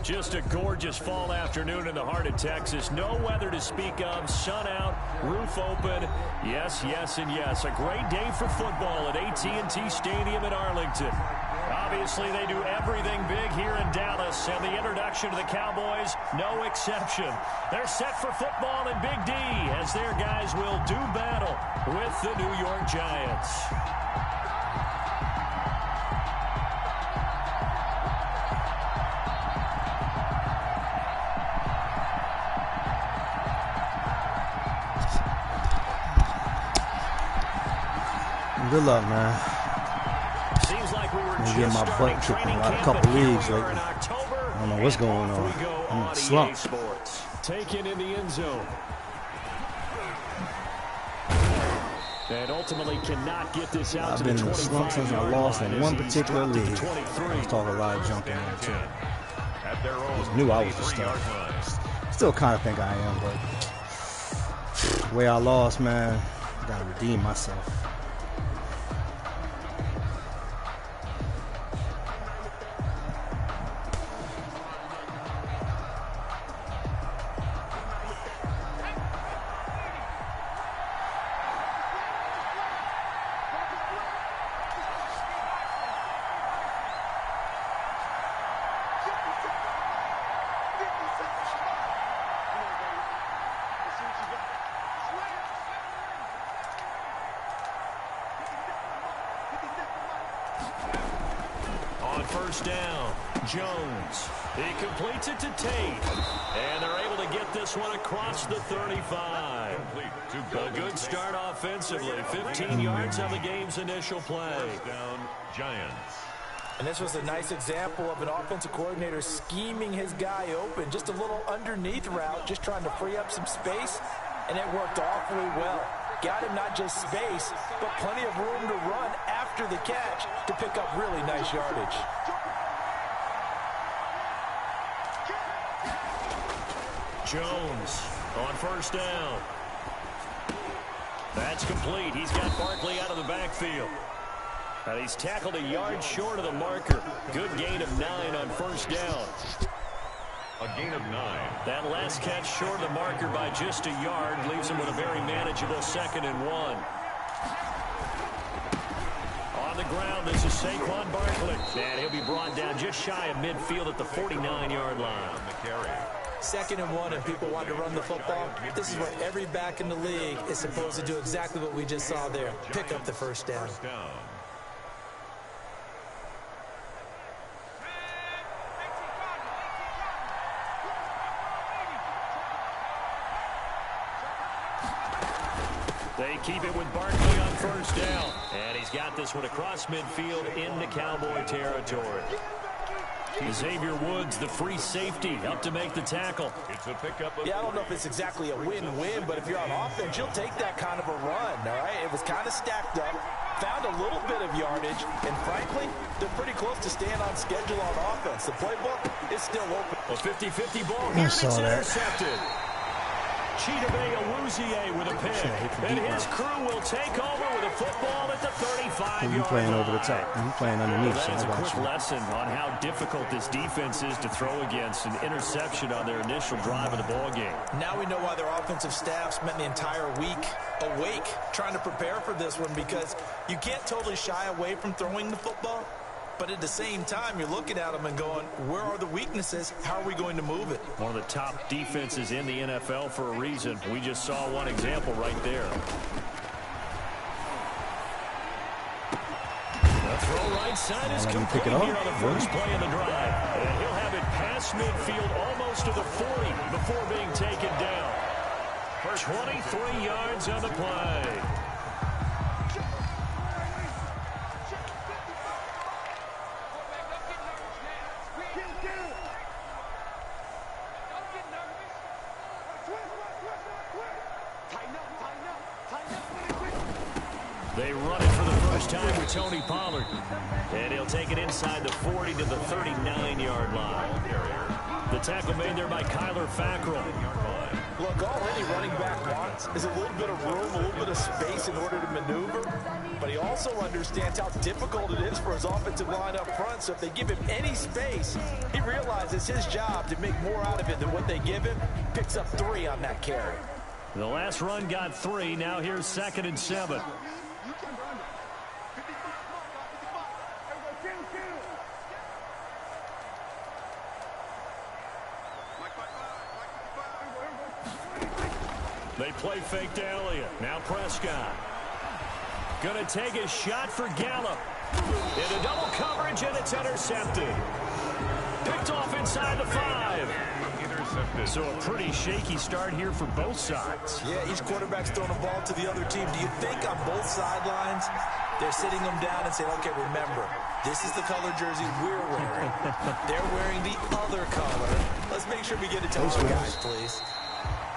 Just a gorgeous fall afternoon in the heart of Texas. No weather to speak of. Sun out, roof open. Yes, yes, and yes. A great day for football at AT&T Stadium in Arlington. Obviously, they do everything big here in Dallas, and the introduction to the Cowboys, no exception. They're set for football in Big D as their guys will do battle with the New York Giants. Good luck, man. Seems like we were I'm getting my butt kicked in a couple leagues lately. I don't know what's going on. I'm in a slump. Taken in the end zone. And ultimately cannot get this out I've to been the in a slump since I lost in one particular league. I was talking a lot of junk in there, too. I knew I was the star. Still kind of think I am, but the way I lost, man, I got to redeem myself. First down, Jones. He completes it to Tate. And they're able to get this one across the 35. A good start offensively. 15 yards on the game's initial play. Down, Giants. And this was a nice example of an offensive coordinator scheming his guy open. Just a little underneath route, just trying to free up some space. And it worked awfully well. Got him not just space, but plenty of room to run after the catch to pick up really nice yardage. Jones on first down. That's complete. He's got Barkley out of the backfield. And he's tackled a yard short of the marker. Good gain of 9 on first down. A gain of 9. That last catch short of the marker by just a yard leaves him with a very manageable 2nd and 1. On the ground, this is Saquon Barkley. And he'll be brought down just shy of midfield at the 49-yard line. On the carry. 2nd and 1, and people want to run the football. This is what every back in the league is supposed to do, exactly what we just saw there. Pick up the first down. They keep it with Barkley on first down. And he's got this one across midfield into Cowboy territory. Xavier Woods, the free safety, up to make the tackle. It's a pickup. Yeah, I don't know if it's exactly a win-win, but if you're on offense, you'll take that kind of a run, all right? It was kind of stacked up, found a little bit of yardage, and frankly, they're pretty close to staying on schedule on offense. The playbook is still open. A 50-50 ball here, and it's intercepted. Chidobe Awuzie with a pick, and his crew will take over with a football at the 35-yard line. Playing over the top. You playing underneath. Well, that's a quick lesson on how difficult this defense is to throw against. An interception on their initial drive of the ball game. Now we know why their offensive staff spent the entire week awake trying to prepare for this one, because you can't totally shy away from throwing the football. But at the same time, you're looking at them and going, where are the weaknesses? How are we going to move it? One of the top defenses in the NFL for a reason. We just saw one example right there. The throw right side is complete here on the first play of the drive. And he'll have it past midfield almost to the 40 before being taken down. For 23 yards on the play. They run it for the first time with Tony Pollard. And he'll take it inside the 40 to the 39-yard line. The tackle made there by Kyler Fackrell. Look, all any running back wants is a little bit of room, a little bit of space in order to maneuver, but he also understands how difficult it is for his offensive line up front, so if they give him any space, he realizes his job to make more out of it than what they give him, picks up 3 on that carry. The last run got 3, now here's 2nd and 7. They play fake to Elliott. Now Prescott. Going to take a shot for Gallup. Into double coverage, and it's intercepted. Picked off inside the 5. Intercepted. So a pretty shaky start here for both sides. Yeah, each quarterback's throwing a ball to the other team. Do you think on both sidelines they're sitting them down and saying, okay, remember, this is the color jersey we're wearing. They're wearing the other color. Let's make sure we get it to our guys, please.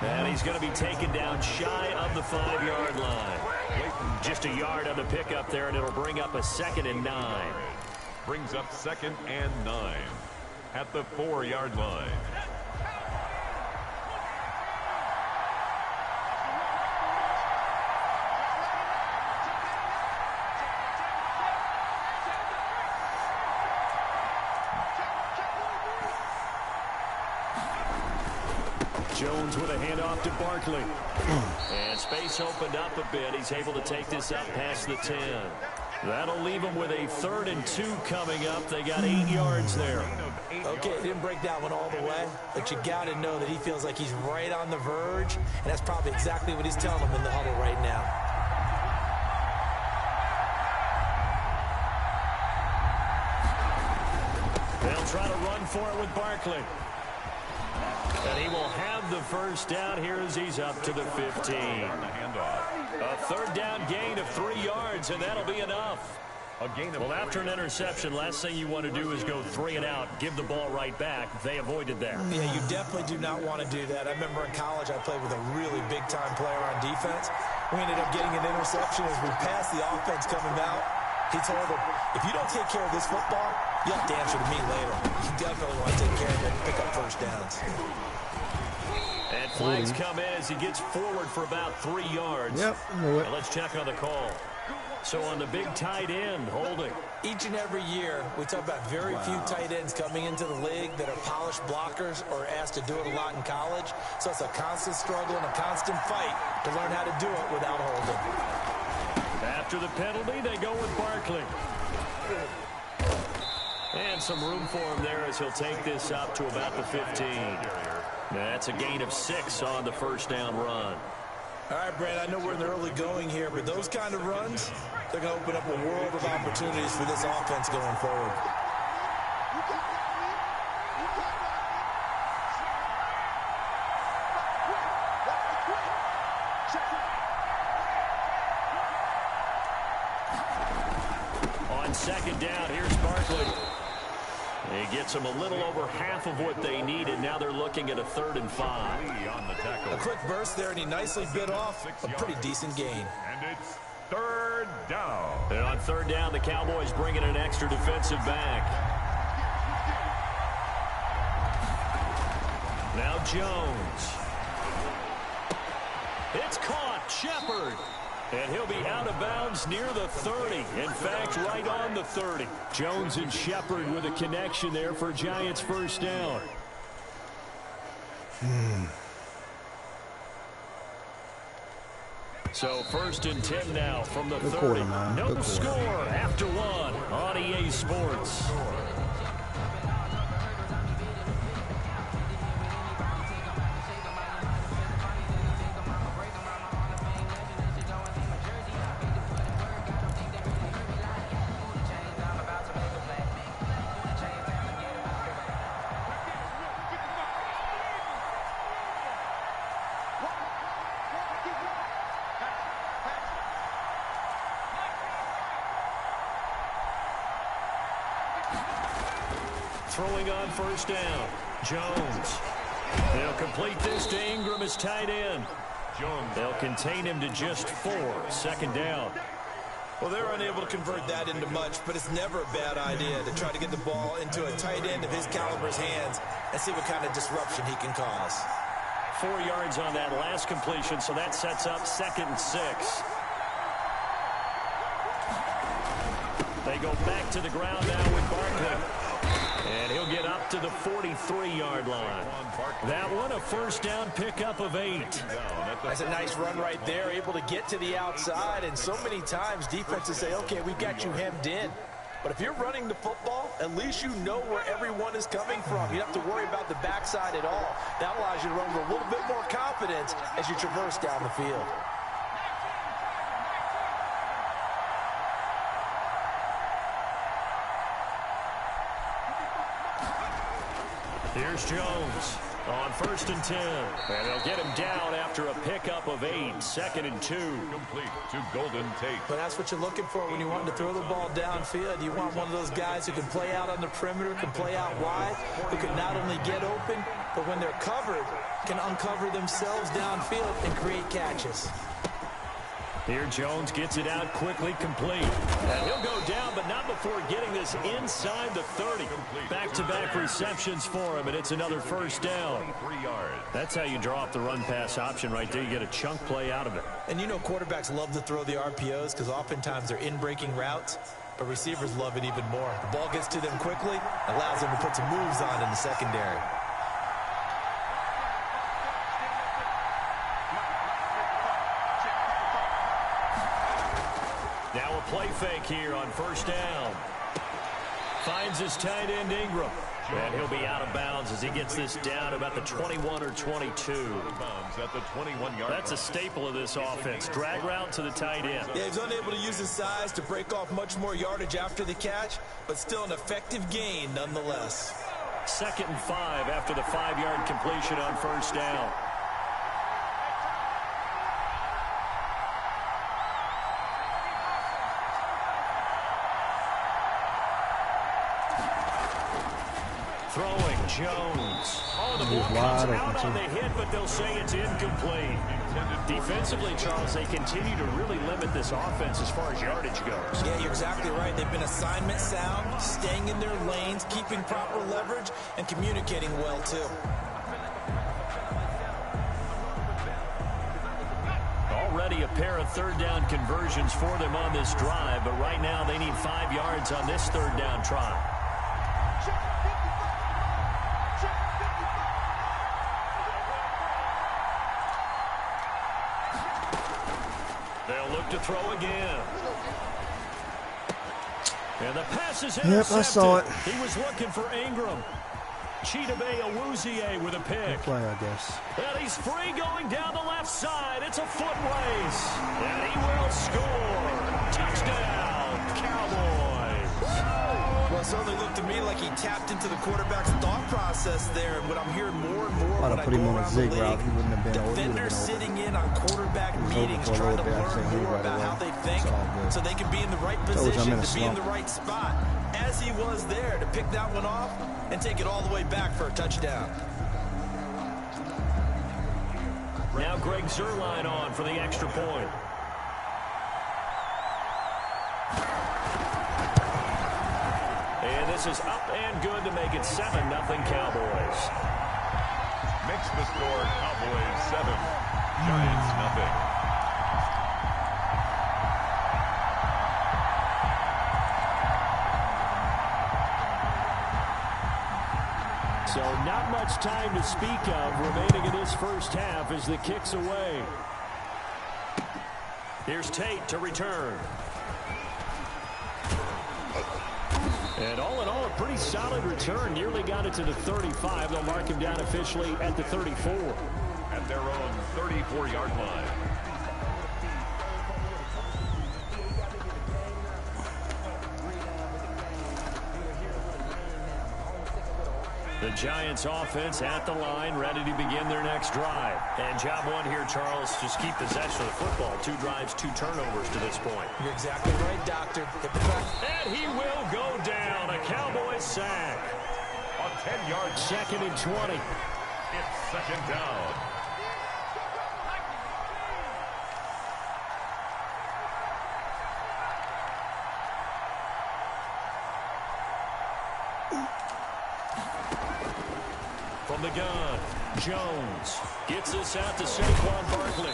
And he's going to be taken down shy of the 5-yard line. Just a yard on the pickup there, and it'll bring up a 2nd and 9. Brings up 2nd and 9 at the 4-yard line. Jones with a handoff to Barkley. And space opened up a bit. He's able to take this up past the 10. That'll leave them with a 3rd and 2 coming up. They got 8 yards there. Okay, didn't break that one all the way, but you got to know that he feels like he's right on the verge, and that's probably exactly what he's telling them in the huddle right now. They'll try to run for it with Barkley. And he will have the first down here as he's up to the 15. A 3rd down gain of 3 yards, and that'll be enough. Well, after an interception, last thing you want to do is go 3 and out, give the ball right back. They avoided that. Yeah, you definitely do not want to do that. I remember in college I played with a really big-time player on defense. We ended up getting an interception as we passed the offense coming out. He told him, if you don't take care of this football, you'll have to answer to me later. You definitely want to take care of it and pick up first downs. And flags come in as he gets forward for about 3 yards. Yep, knew it. And let's check on the call. So on the big tight end, holding. Each and every year, we talk about very few tight ends coming into the league that are polished blockers or asked to do it a lot in college. So it's a constant struggle and a constant fight to learn how to do it without holding. After the penalty, they go with Barkley. And some room for him there as he'll take this up to about the 15. That's a gain of 6 on the first down run. All right, Brad, I know we're in the early going here, but those kind of runs, they're going to open up a world of opportunities for this offense going forward. On 2nd down, here's Barkley. He gets them a little over half of what they needed. Now they're looking at a 3rd and 5. A quick burst there, and he nicely bit off a pretty decent gain. And it's 3rd down. And on 3rd down, the Cowboys bring in an extra defensive back. Now Jones. It's caught. Shepard. And he'll be out of bounds near the 30. In fact, right on the 30. Jones and Shepard with a connection there for Giants first down. So 1st and 10 now from the 30. Quarter, man. No score after 1 on EA Sports. Throwing on first down. Jones. They'll complete this to Ingram as tight end. They'll contain him to just 4. 2nd down. Well, they're unable to convert that into much, but it's never a bad idea to try to get the ball into a tight end of his caliber's hands and see what kind of disruption he can cause. 4 yards on that last completion, so that sets up 2nd and 6. They go back to the ground now with Barkley. And he'll get up to the 43-yard line. That one, a first down pickup of 8. That's a nice run right there, able to get to the outside. And so many times defenses say, okay, we've got you hemmed in. But if you're running the football, at least you know where everyone is coming from. You don't have to worry about the backside at all. That allows you to run with a little bit more confidence as you traverse down the field. Here's Jones on 1st and 10. And they'll get him down after a pickup of 8. 2nd and 2. Complete to Golden Tate. But that's what you're looking for when you want to throw the ball downfield. You want one of those guys who can play out on the perimeter, can play out wide, who can not only get open, but when they're covered, can uncover themselves downfield and create catches. Here Jones gets it out quickly, complete. And he'll go down, but not before getting this inside the 30. Back-to-back receptions for him, and it's another first down. 3 yards. That's how you draw up the run-pass option right there. You get a chunk play out of it. And you know quarterbacks love to throw the RPOs because oftentimes they're in-breaking routes, but receivers love it even more. The ball gets to them quickly, allows them to put some moves on in the secondary. Now a play fake here on first down. Finds his tight end Ingram. And he'll be out of bounds as he gets this down about the 21 or 22. At the 21-yard That's a staple of this offense. Drag route to the tight end. Yeah, he's unable to use his size to break off much more yardage after the catch, but still an effective gain nonetheless. 2nd and 5 after the 5-yard completion on first down. Throwing Jones. Oh, the ball comes out on the hit, but they'll say it's incomplete. Defensively, Charles, they continue to really limit this offense as far as yardage goes. Yeah, you're exactly right. They've been assignment sound, staying in their lanes, keeping proper leverage, and communicating well, too. Already a pair of third down conversions for them on this drive, but right now they need 5 yards on this third down try. They'll look to throw again. And the pass is intercepted. Yep, I saw it. He was looking for Ingram. Chidobe Awuzie with a pick. Good play, I guess. And he's free going down the left side. It's a foot race. And he will score. Touchdown, Cowboys. Well, it certainly looked to me like he tapped into the quarterback's thought process there. And what I'm hearing more and more when I go around the league, defenders sitting in on quarterback meetings trying to learn more about how they think so they can be in the right position to be in the right spot. As he was there to pick that one off and take it all the way back for a touchdown. Now Greg Zuerlein on for the extra point. And this is up and good to make it 7-0 Cowboys. Makes the score Cowboys 7, Giants 0. So not much time to speak of remaining in this first half as the kick's away. Here's Tate to return. And all in all, a pretty solid return. Nearly got it to the 35. They'll mark him down officially at the 34. At their own 34-yard line. The Giants offense at the line, ready to begin their next drive. And job one here, Charles, just keep possession of the football. 2 drives, 2 turnovers to this point. You're exactly right, Doctor. Hit the back. And he will go down. A Cowboys sack. On 10-yard 2nd and 20. It's 2nd down. From the gun, Jones gets this out to Saquon Barkley.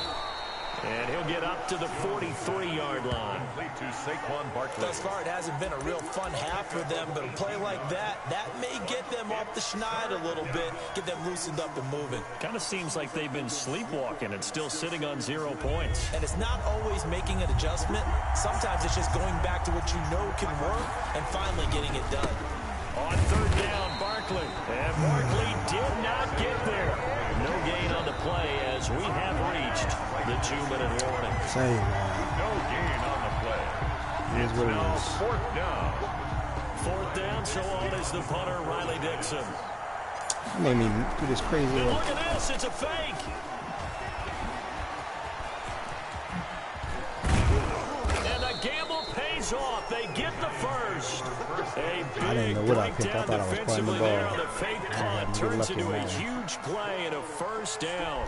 And he'll get up to the 43-yard line. To Saquon Barkley. Thus far, it hasn't been a real fun half for them, but a play like that may get them off the schneid a little bit, get them loosened up and moving. Kind of seems like they've been sleepwalking and still sitting on 0 points. And it's not always making an adjustment. Sometimes it's just going back to what you know can work and finally getting it done. On third down, Barkley. And Barkley did not get there. No gain on the play as we have reached the 2-minute warning. Same, man. No gain on the play. Here's what it is. Fourth down. Fourth down, so on is the punter, Riley Dixon. That made me do this crazy. And look at this, it's a fake. And the gamble pays off. They get the first. I didn't know what I picked. I thought I was playing the ball. On the fake punt turns into a huge play and a first down.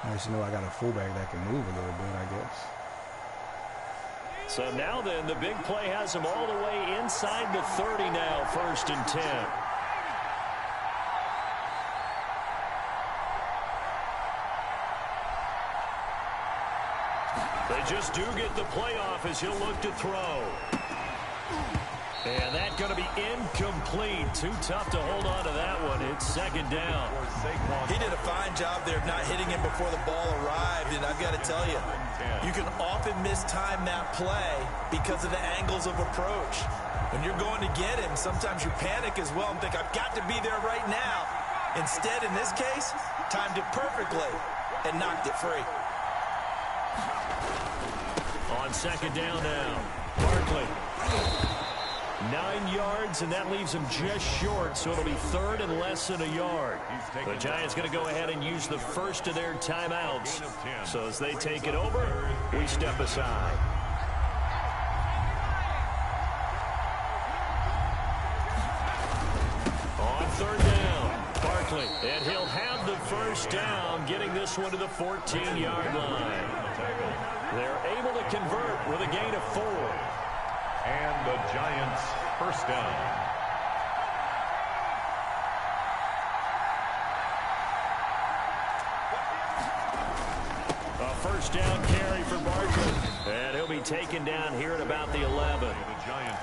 Nice to know I got a fullback that can move a little bit, I guess. So now then, the big play has him all the way inside the 30 now, 1st and 10. They just do get the playoff as he'll look to throw. And that's going to be incomplete. Too tough to hold on to that one. It's 2nd down. He did a fine job there of not hitting him before the ball arrived. And I've got to tell you, you can often mistime that play because of the angles of approach. When you're going to get him, sometimes you panic as well and think, I've got to be there right now. Instead, in this case, timed it perfectly and knocked it free. On 2nd down now, Barkley. 9 yards, and that leaves him just short, so it'll be 3rd and less than a yard. The Giants going to go ahead and use the first of their timeouts. So as they take it over, we step aside. On 3rd down, Barkley, and he'll have the first down, getting this one to the 14-yard line. They're able to convert with a gain of 4. And the Giants first down. A first down carry for Barkley. And he'll be taken down here at about the 11.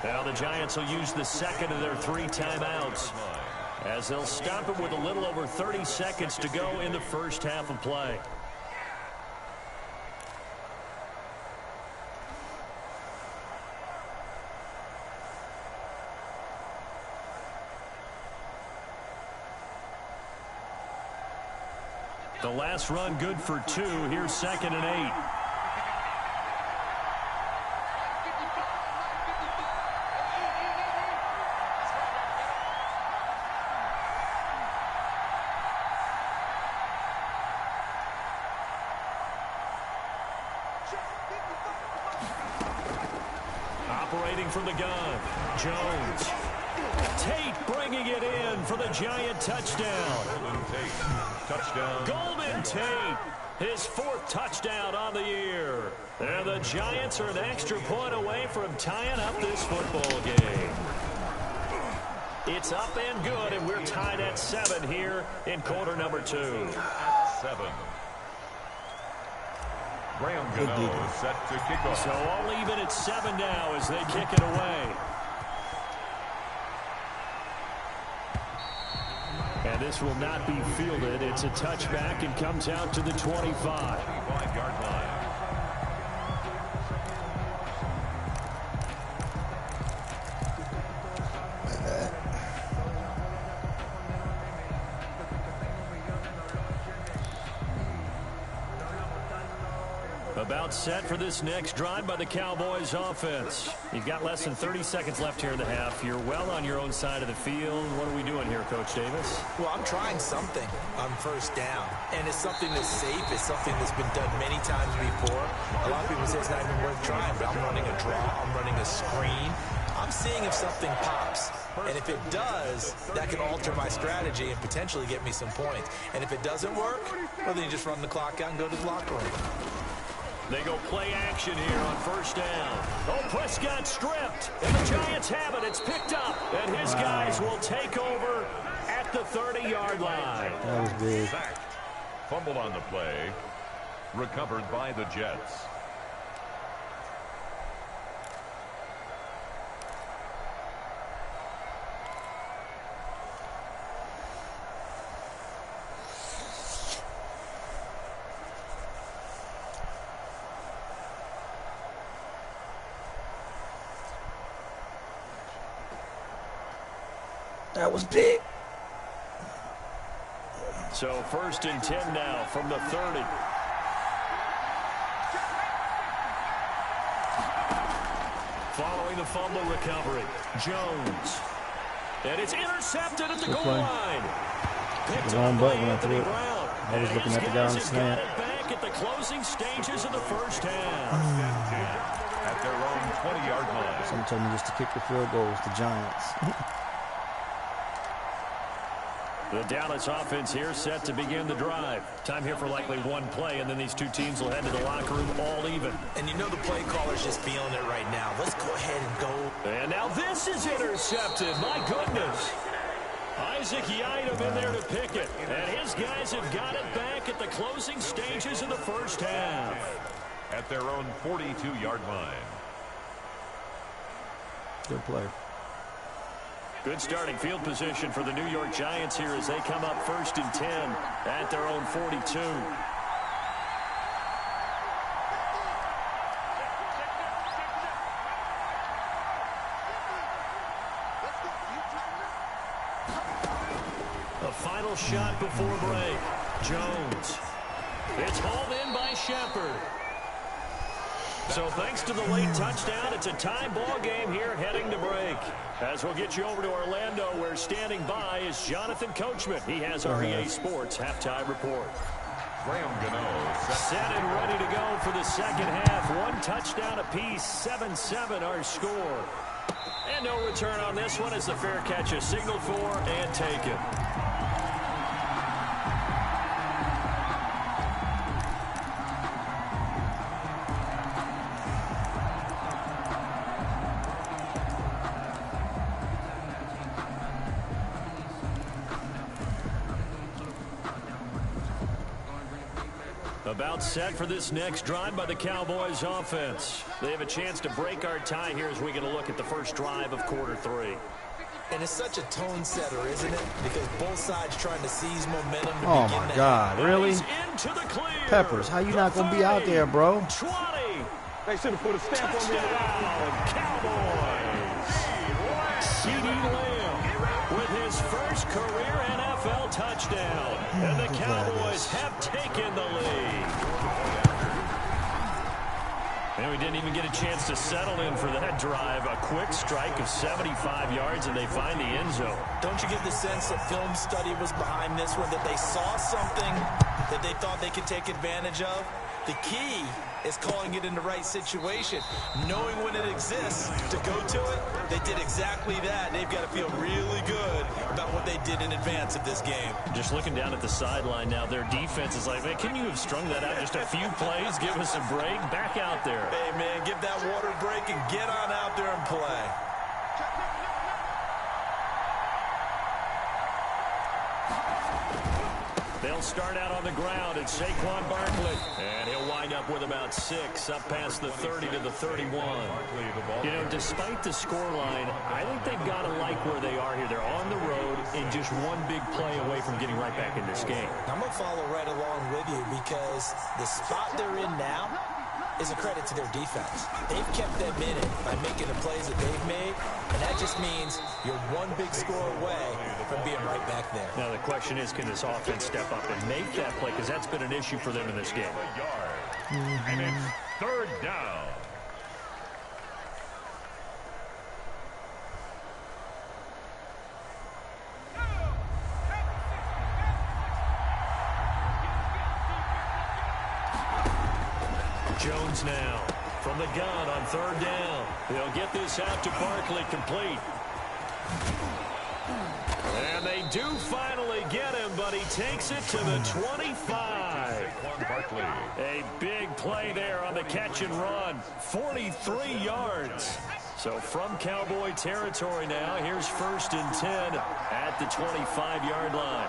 Now the Giants will use the 2nd of their 3 timeouts as they'll stop him with a little over 30 seconds to go in the first half of play. The last run good for 2. Here's 2nd and 8. Operating from the gun, Jones. Tate bringing it in for the Giant touchdown. Golden Tate, his 4th touchdown on the year. And the Giants are an extra point away from tying up this football game. It's up and good, and we're tied at 7 here in quarter number 2. 7. Graham Gano set to kick off. So all even at 7 now as they kick it away. And this will not be fielded. It's a touchback and comes out to the 25. 25-yard line. About set for this next drive by the Cowboys offense. You've got less than 30 seconds left here in the half. You're well on your own side of the field. What are we doing here, Coach Davis? Well, I'm trying something on first down, and it's something that's safe. It's something that's been done many times before. A lot of people say it's not even worth trying, but I'm running a draw. I'm running a screen. I'm seeing if something pops. And if it does, that can alter my strategy and potentially get me some points. And if it doesn't work, well, then you just run the clock out and go to the locker room. They go play action here on first down. Oh, Prescott stripped, and the Giants have it. It's picked up, and his guys will take over at the 30-yard line. That was big. Fumbled on the play. Recovered by the Jets. That was big. So first and 10 now from the 30. Following the fumble recovery, Jones. And it's intercepted at the goal line. The wrong button went through it. I was looking at the guy on the slant. Back at the closing stages of the first half. At their own 20-yard line. Someone told me just to kick the field goals, the Giants. The Dallas offense here set to begin the drive. Time here for likely one play, and then these two teams will head to the locker room all even. And you know the play caller's just feeling it right now. Let's go ahead and go. And now this is intercepted. My goodness. Isaac Yiadom in there to pick it. And his guys have got it back at the closing stages of the first half. At their own 42-yard line. Good play. Good starting field position for the New York Giants here as they come up first and 10 at their own 42. A final shot before break. Jones. It's hauled in by Shepard. So thanks to the late touchdown, it's a tie ball game here heading to break. As we'll get you over to Orlando, where standing by is Jonathan Coachman. He has our EA Sports halftime report. Set and ready to go for the second half. One touchdown apiece, 7-7 our score. And no return on this one as the fair catch is signaled for and taken. About set for this next drive by the Cowboys offense. They have a chance to break our tie here as we get a look at the first drive of quarter three. And it's such a tone setter, isn't it? Because both sides trying to seize momentum. Oh, my God. Really? Into the clear. Peppers, how you not going to be out there, bro? 20. They should have put a stamp on me. Cowboys. CeeDee Lamb with his first career NFL touchdown. And the Cowboys have taken the lead. And we didn't even get a chance to settle in for that drive. A quick strike of 75 yards, and they find the end zone. Don't you get the sense that film study was behind this one, that they saw something that they thought they could take advantage of? The key is calling it in the right situation, knowing when it exists to go to it. They did exactly that. They've got to feel really good about what they did in advance of this game. Just looking down at the sideline now, their defense is like, man, can you have strung that out just a few plays? Give us a break. Back out there. Hey, man, give that water break and get on out there and play. They'll start out on the ground at Saquon Barkley. And he'll wind up with about 6, up past the 30 to the 31. You know, despite the scoreline, I think they've got to like where they are here. They're on the road and just one big play away from getting right back in this game. I'm going to follow right along with you because the spot they're in now is a credit to their defense. They've kept them in it by making the plays that they've made, and that just means you're one big score away from being right back there. Now the question is, can this offense step up and make that play? Because that's been an issue for them in this game. And it's third down. Jones now from the gun on third down. They'll get this out to Barkley complete. And they do finally get him, but he takes it to the 25. A big play there on the catch and run. 43 yards. So from Cowboy territory now, here's 1st and 10 at the 25-yard line.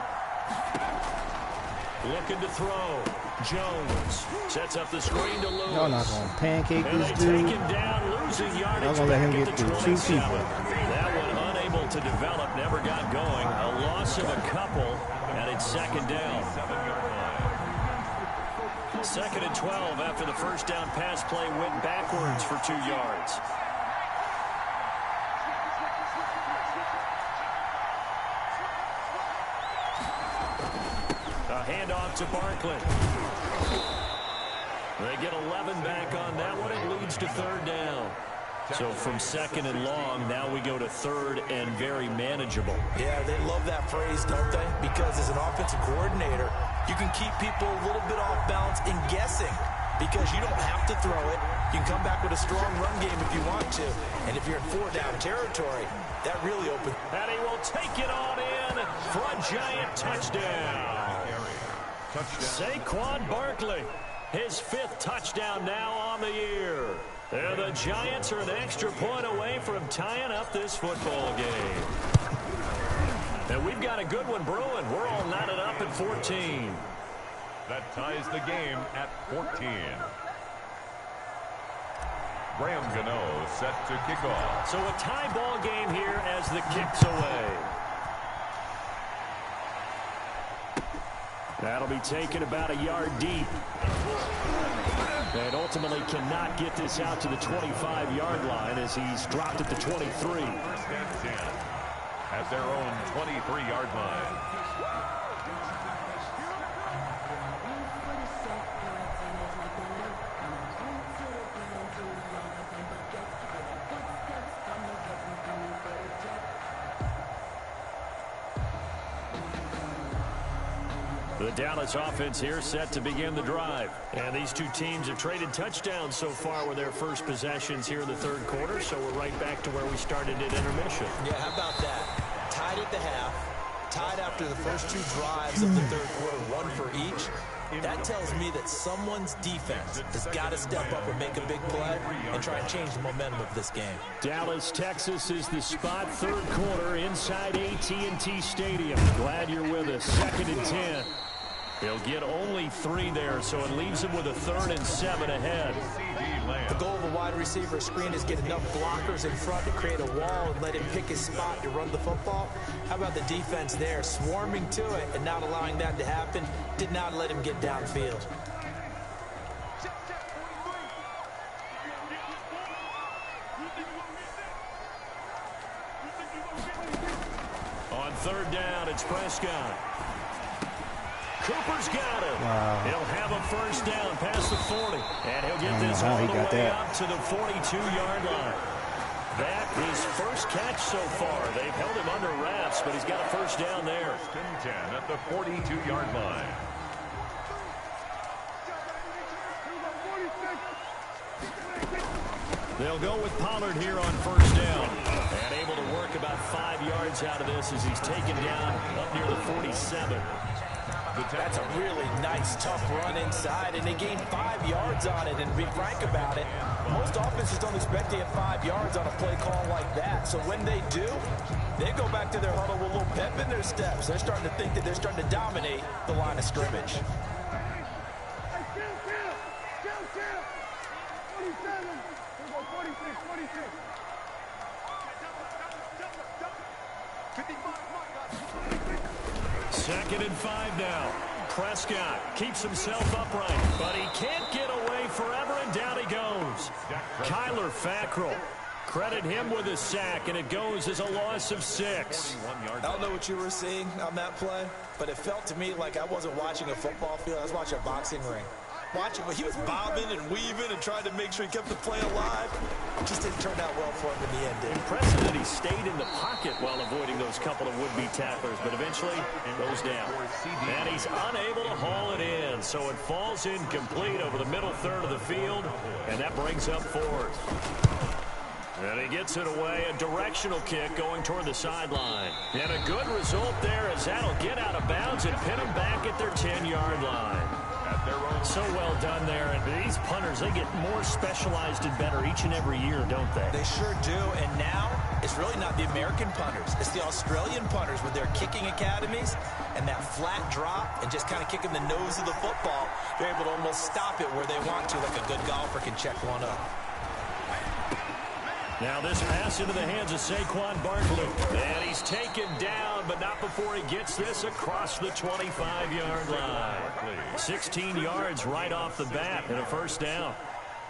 Looking to throw. Jones sets up the screen to Lewis. Y'all not going to pancake this dude. Take him down, losing yardage. Y'all going to let him get through 2 people. That one unable to develop, never got going. A loss of a couple, and it's 2nd down. 2nd and 12 after the first down pass play went backwards for 2 yards. A handoff to Barkley. They get 11 back on that one. It leads to 3rd down. So from 2nd and long, now we go to 3rd and very manageable. Yeah, they love that phrase, don't they? Because as an offensive coordinator, you can keep people a little bit off balance and guessing because you don't have to throw it. You can come back with a strong run game if you want to. And if you're in 4-down territory, that really opens. And he will take it on in for a giant touchdown. Saquon Barkley, his 5th touchdown now on the year. And the Giants are an extra point away from tying up this football game. And we've got a good one brewing. We're all knotted up at 14. That ties the game at 14. Graham Gano set to kick off. So a tie ball game here as the kick's away. That'll be taken about a yard deep. And ultimately cannot get this out to the 25-yard line as he's dropped at the 23. 1st and 10 at their own 23-yard line. The Dallas offense here set to begin the drive. And these two teams have traded touchdowns so far with their first possessions here in the 3rd quarter. So we're right back to where we started at intermission. Yeah, how about that? Tied at the half, tied after the first 2 drives of the 3rd quarter, 1 for each. That tells me that someone's defense has got to step up and make a big play and try and change the momentum of this game. Dallas, Texas is the spot. 3rd quarter inside AT&T Stadium. Glad you're with us. 2nd and 10. He'll get only 3 there, so it leaves him with a 3rd and 7 ahead. The goal of a wide receiver screen is get enough blockers in front to create a wall and let him pick his spot to run the football. How about the defense there, swarming to it and not allowing that to happen? Did not let him get downfield. On 3rd down, it's Prescott. Cooper's got him. Wow. He'll have a 1st down past the 40. And he'll get this all the way up to the 42-yard line. That is 1st catch so far. They've held him under wraps, but he's got a 1st down there. 1st and 10 at the 42-yard line. They'll go with Pollard here on 1st down. And able to work about 5 yards out of this as he's taken down up near the 47. That's a really nice, tough run inside, and they gained 5 yards on it. And to be frank about it, most offenses don't expect to get 5 yards on a play call like that. So when they do, they go back to their huddle with a little pep in their steps. They're starting to think that they're starting to dominate the line of scrimmage. Second and 5 now. Prescott keeps himself upright, but he can't get away forever, and down he goes. Kyler Fackrell. Credit him with a sack, and it goes as a loss of 6. I don't know what you were seeing on that play, but it felt to me like I wasn't watching a football field. I was watching a boxing ring. He was bobbing and weaving and trying to make sure he kept the play alive. It just didn't turn out well for him in the end. Impressive that he stayed in the pocket while avoiding those couple of would-be tacklers, but eventually goes down. And he's unable to haul it in, so it falls incomplete over the middle third of the field, and that brings up 4th. And he gets it away, a directional kick going toward the sideline. And a good result there as that'll get out of bounds and pin them back at their 10-yard line. So well done there. And these punters, they get more specialized and better each and every year, don't they? They sure do. And now it's really not the American punters. It's the Australian punters with their kicking academies and that flat drop and just kind of kicking the nose of the football. They're able to almost stop it where they want to, like a good golfer can check one up. Now this pass into the hands of Saquon Barkley. And he's taken down, but not before he gets this across the 25-yard line. 16 yards right off the bat and a first down.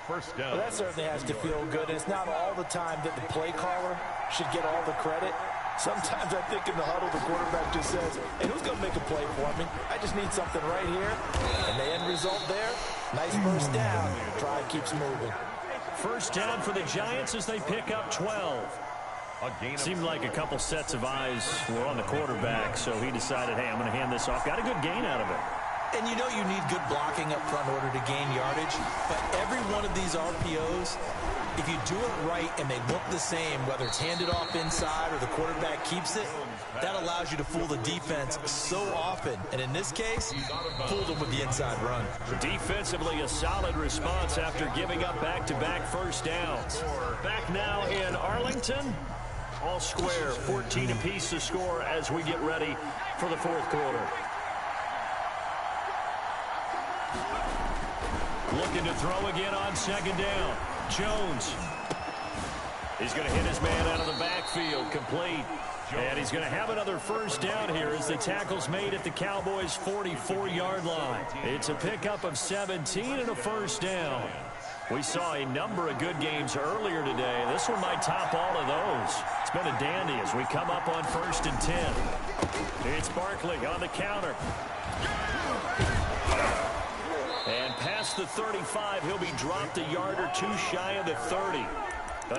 First down. Well, that certainly has to feel good. It's not all the time that the play caller should get all the credit. Sometimes I think in the huddle, the quarterback just says, hey, who's going to make a play for me? I just need something right here. And the end result there, nice first down. Drive keeps moving. First down for the Giants as they pick up 12. Seemed like a couple sets of eyes were on the quarterback, so he decided, hey, I'm going to hand this off. Got a good gain out of it. And you know you need good blocking up front in order to gain yardage. But every one of these RPOs, if you do it right and they look the same, whether it's handed off inside or the quarterback keeps it, that allows you to fool the defense so often. And in this case, fooled them with the inside run. Defensively, a solid response after giving up back-to-back first downs. Back now in Arlington. All square, 14 apiece to score as we get ready for the fourth quarter. Looking to throw again on second down. Jones. He's going to hit his man out of the backfield, complete. And he's going to have another first down here as the tackle's made at the Cowboys' 44-yard line. It's a pickup of 17 and a first down. We saw a number of good games earlier today. This one might top all of those. It's been a dandy as we come up on 1st and 10. It's Barkley on the counter. And past the 35, he'll be dropped a yard or two shy of the 30.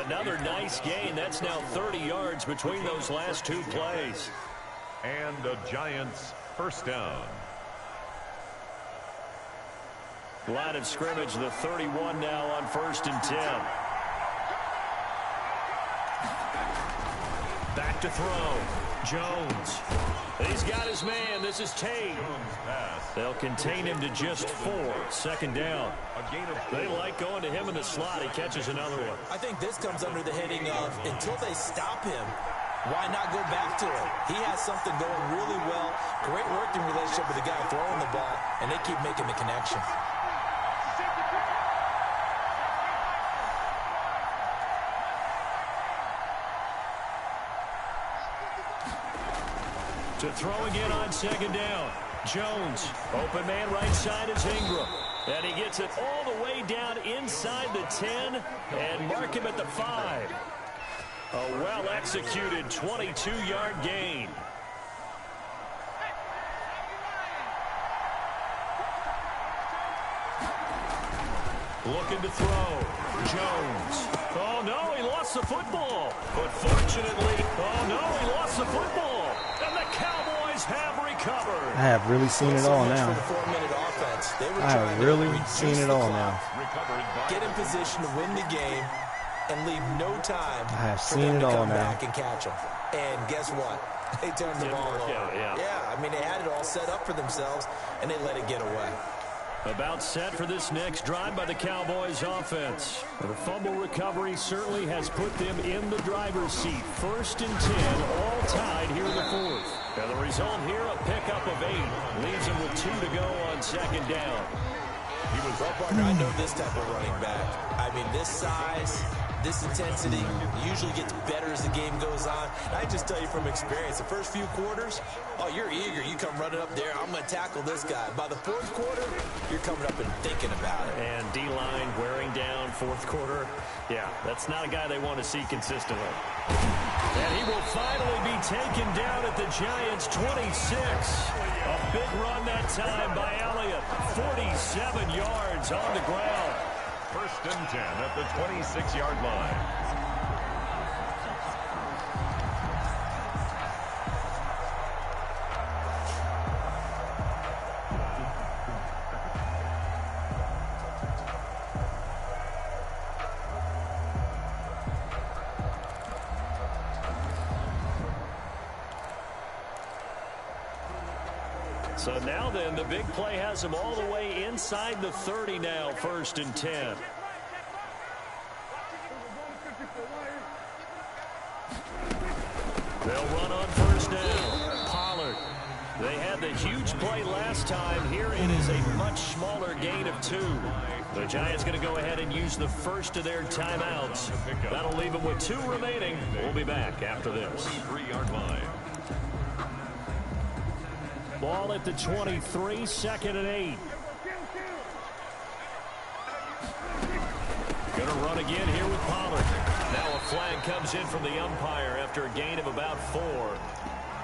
Another nice gain. That's now 30 yards between those last two plays. And the Giants first down. Line of scrimmage, the 31 now on 1st and 10. Back to throw. Jones. He's got his man. This is Tate. They'll contain him to just 4. Second down. They like going to him in the slot. He catches another one. I think this comes under the heading of until they stop him, why not go back to him? He has something going really well. Great working relationship with the guy throwing the ball, and they keep making the connection. To throw again on second down. Jones, open man right side is Ingram. And he gets it all the way down inside the 10 and mark him at the 5. A well-executed 22-yard gain. Looking to throw. Jones. Oh, no, he lost the football. But fortunately, oh, no, he lost the football. And the Cowboys have recovered. I have really seen it all now. I have really seen it all now. Get in position to win the game and leave no time I have for seen them it to all come now. back and catch them. And guess what? They turned the ball over. Yeah, I mean, they had it all set up for themselves, and they let it get away. About set for this next drive by the Cowboys offense. The fumble recovery certainly has put them in the driver's seat. 1st and 10, all tied here in the 4th. And the result here, a pickup of 8. Leaves them with 2 to go on second down. Well, partner, I know this type of running back. I mean, this size, this intensity usually gets better as the game goes on. And I just tell you from experience, the first few quarters, oh, you're eager. You come running up there, I'm going to tackle this guy. By the 4th quarter, you're coming up and thinking about it. And D-line wearing down 4th quarter. Yeah, that's not a guy they want to see consistently. And he will finally be taken down at the Giants' 26. A big run that time by Elliott. 47 yards on the ground. 1st and 10 at the 26-yard line. So now then, the big play has them all the way inside the 30 now, 1st and 10. They'll run on 1st down. Pollard. They had the huge play last time. Here it is a much smaller gain of 2. The Giants going to go ahead and use the first of their timeouts. That'll leave them with 2 remaining. We'll be back after this. 3-yard line. Ball at the 23, 2nd and 8. Going to run again here with Pollard. Now a flag comes in from the umpire after a gain of about 4.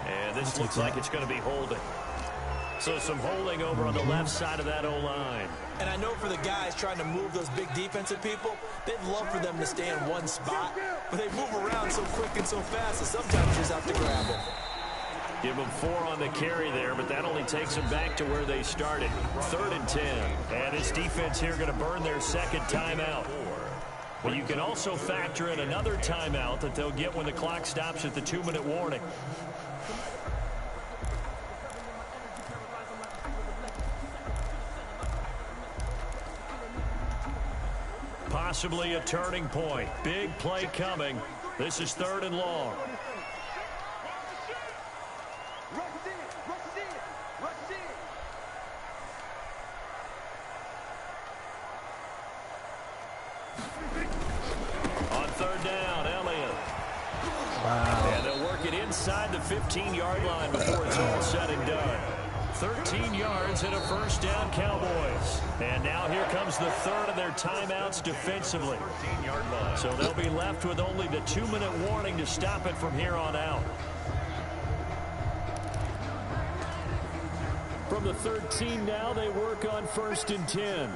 And this looks like it's going to be holding. So some holding over on the left side of that O-line. And I know for the guys trying to move those big defensive people, they'd love for them to stay in one spot. But they move around so quick and so fast that sometimes you just have to grab them. Give them 4 on the carry there, but that only takes them back to where they started. 3rd and 10. And this defense here going to burn their 2nd timeout. But you can also factor in another timeout that they'll get when the clock stops at the 2-minute warning. Possibly a turning point. Big play coming. This is 3rd and long. On 3rd down, Elliott. Wow. And they'll work it inside the 15-yard line before it's all said and done. 13 yards and a 1st down, Cowboys. And now here comes the 3rd of their timeouts defensively. So they'll be left with only the 2-minute warning to stop it from here on out. From the 13 now, they work on 1st and 10.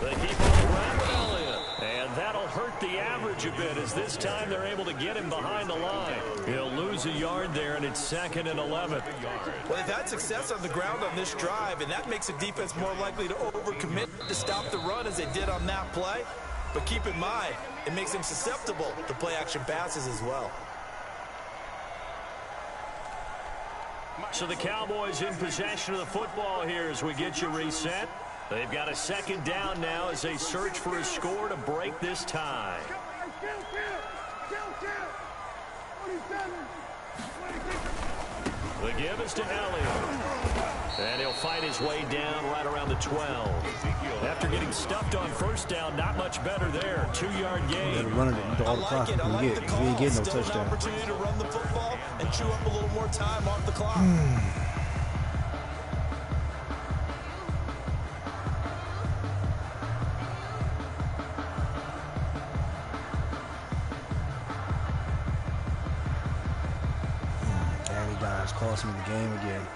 They keep on the run with Elliott. And that'll hurt the average a bit as this time they're able to get him behind the line. He'll lose a yard there, and it's 2nd and 11. Well, they've had success on the ground on this drive, and that makes the defense more likely to overcommit to stop the run as they did on that play. But keep in mind, it makes them susceptible to play-action passes as well. So the Cowboys in possession of the football here as we get you reset. They've got a 2nd down now as they search for a score to break this tie. The give is to Elliott. And he'll fight his way down right around the 12. After getting stuffed on 1st down, not much better there. 2-yard gain. You gotta run it all the clock. You ain't getting no touchdown. Opportunity to run the football and chew up a little more time off the clock. Danny Dimes cost me the game again.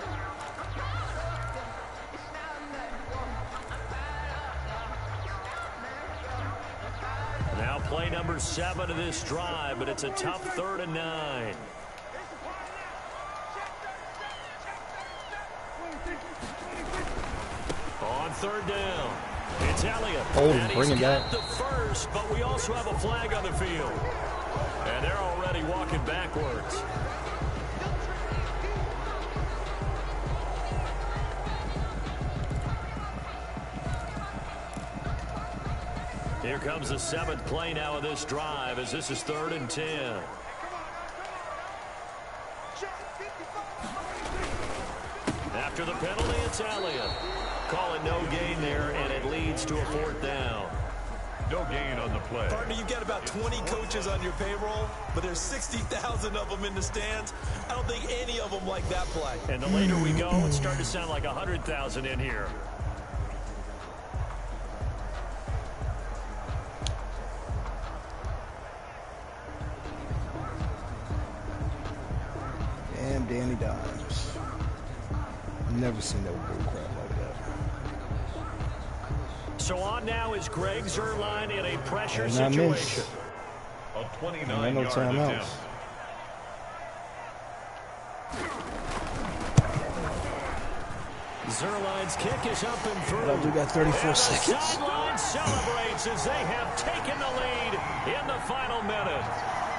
Now play number 7 of this drive, but it's a tough 3rd and 9. On 3rd down, it's Elliott. And bring him back. The first, but we also have a flag on the field. And they're already walking backwards. Here comes the 7th play now of this drive as this is 3rd and 10. After the penalty, it's Elliott. Call it no gain there, and it leads to a 4th down. No gain on the play. Partner, you got about 20 coaches on your payroll, but there's 60,000 of them in the stands. I don't think any of them like that play. And the later we go, it's starting to sound like 100,000 in here. Damn Danny Dimes. Never seen no bull crap like that. So on now is Greg Zuerlein in a pressure And situation. A 29-yard no timeouts. attempt. Zerline's kick is up and through. But I do got 34 and seconds. The sideline celebrates as they have taken the lead in the final minute.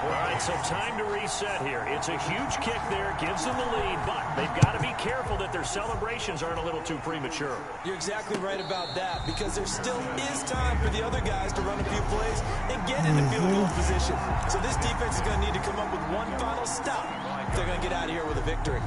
All right, so time to reset here. It's a huge kick there, gives them the lead, but they've got to be careful that their celebrations aren't a little too premature. You're exactly right about that, because there still is time for the other guys to run a few plays and get into field goal position. So this defense is going to need to come up with one final stop if they're going to get out of here with a victory.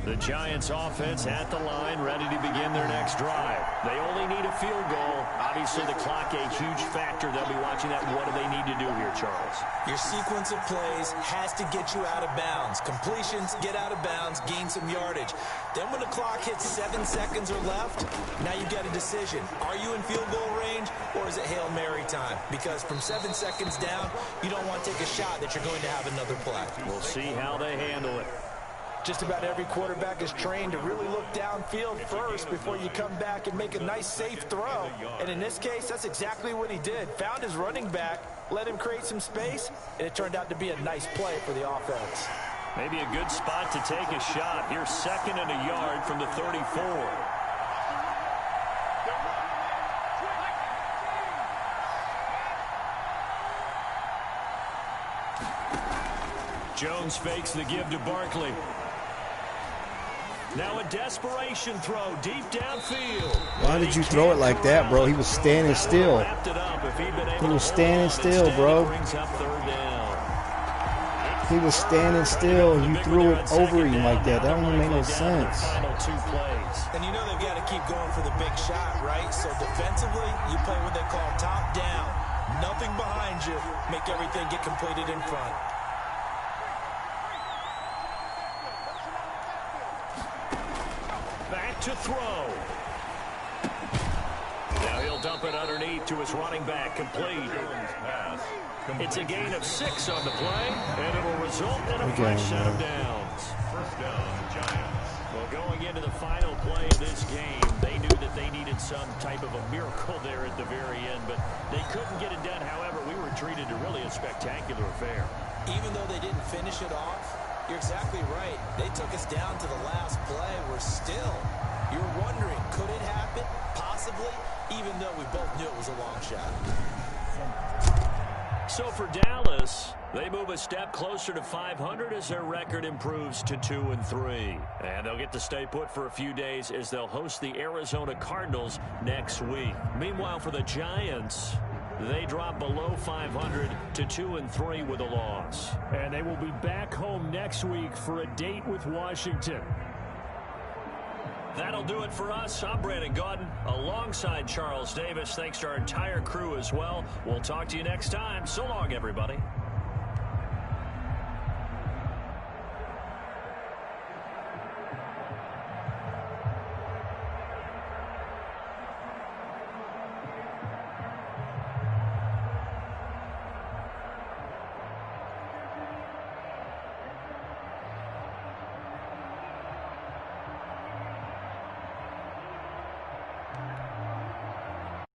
The Giants offense at the line, ready to begin their next drive. They only need a field goal. Obviously, the clock a huge factor. They'll be watching that. What do they need to do here, Charles? Your sequence of plays has to get you out of bounds. Completions, get out of bounds, gain some yardage. Then when the clock hits 7 seconds or left, now you've got a decision. Are you in field goal range, or is it Hail Mary time? Because from 7 seconds down, you don't want to take a shot that you're going to have another play. We'll see how they handle it. Just about every quarterback is trained to really look downfield first before you come back and make a nice, safe throw. And in this case, that's exactly what he did. Found his running back, let him create some space, and it turned out to be a nice play for the offense. Maybe a good spot to take a shot. Here's 2nd and a yard from the 34. Jones fakes the give to Barkley. Now a desperation throw deep downfield. Why did you throw it like that, bro? He was standing still. He was standing still, bro. He was standing still. You threw it over him like that. That don't make no sense. And you know they've got to keep going for the big shot, right? So defensively, you play what they call top down. Nothing behind you. Make everything get completed in front. Back to throw. Now he'll dump it underneath to his running back, complete. It's a gain of 6 on the play, and it'll result in a fresh set of downs. First down, Giants. Well, going into the final play of this game, they knew that they needed some type of a miracle there at the very end, but they couldn't get it done. However, we were treated to really a spectacular affair. Even though they didn't finish it off, you're exactly right. They took us down to the last play. You're wondering, could it happen? Possibly, even though we both knew it was a long shot. So for Dallas, they move a step closer to 500 as their record improves to 2-3. And they'll get to stay put for a few days as they'll host the Arizona Cardinals next week. Meanwhile, for the Giants, they drop below 500 to 2-3 with a loss. And they will be back home next week for a date with Washington. That'll do it for us. I'm Brandon Gaudin alongside Charles Davis. Thanks to our entire crew as well. We'll talk to you next time. So long, everybody.